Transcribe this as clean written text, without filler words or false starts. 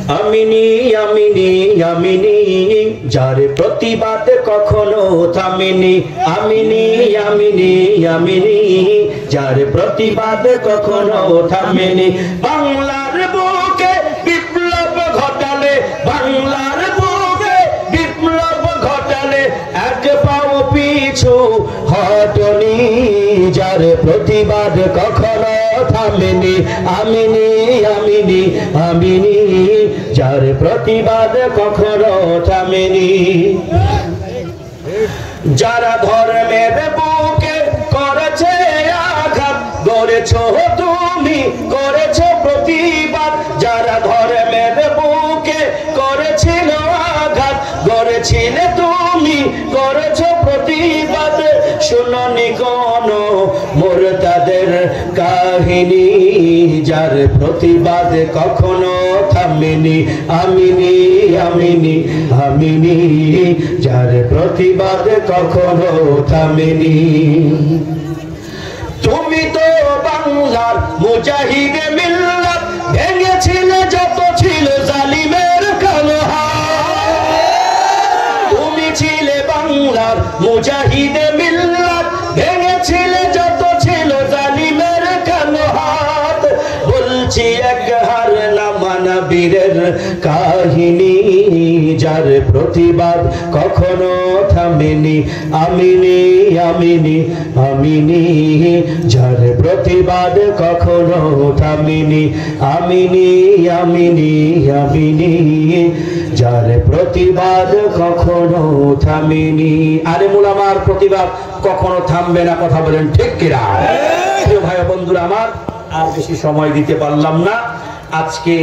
আমিনি আমিনি আমিনি যার প্রতিবাদ কখনো থামেনি। আমিনি আমিনি আমিনি যার প্রতিবাদ কখনো থামেনি। বাংলার বুকে বিপ্লব ঘটালে, বাংলার বুকে বিপ্লব ঘটালে এক পাও পিছু হটনি। যার প্রতিবাদ কখনো থামেনি। আমিনি আমিনি আমিনি যার প্রতিবাদ কখনো থামেনি। যারা ধর্মের বুকে করেছে আঘাত, গড়েছো তুমি করেছো প্রতিবাদ। যারা ধর্মের বুকে করেছিল আঘাত, গড়েছিলে তুমি করেছো প্রতিবাদ। শুননি কোনো মুরতাদের কাহিনী, যার প্রতিবাদ কখনো থামেনি। আমিনি আমিনি আমিনি যার প্রতিবাদ কখনো থামেনি। তুমি তো বাংলার মুজাহিদে মিল্লাত, ভেঙেছিলে যত ছিল জালিমের কালো হাত। তুমি ছিলে বাংলার মুজাহিদে মিল্লাত, ভেঙেছিলে যত ছিল জালিমের কালো হাত। বলছি এক হার না মানা বীরের কাহিনী, যার প্রতিবাদ কখনো থামেনি। আমিনি আমিনি আমিনি যার প্রতিবাদ কখনো থামেনি। আমিনি আমিনি আমিনি যার প্রতিবাদ কখনো থামেনি। আরে মুলামার প্রতিবাদ কখনো থামবে না, কথা বলেন ঠিক কিনা? প্রিয় ভাই বন্ধুরা আমার, আর বেশি সময় দিতে পারলাম না আজকে।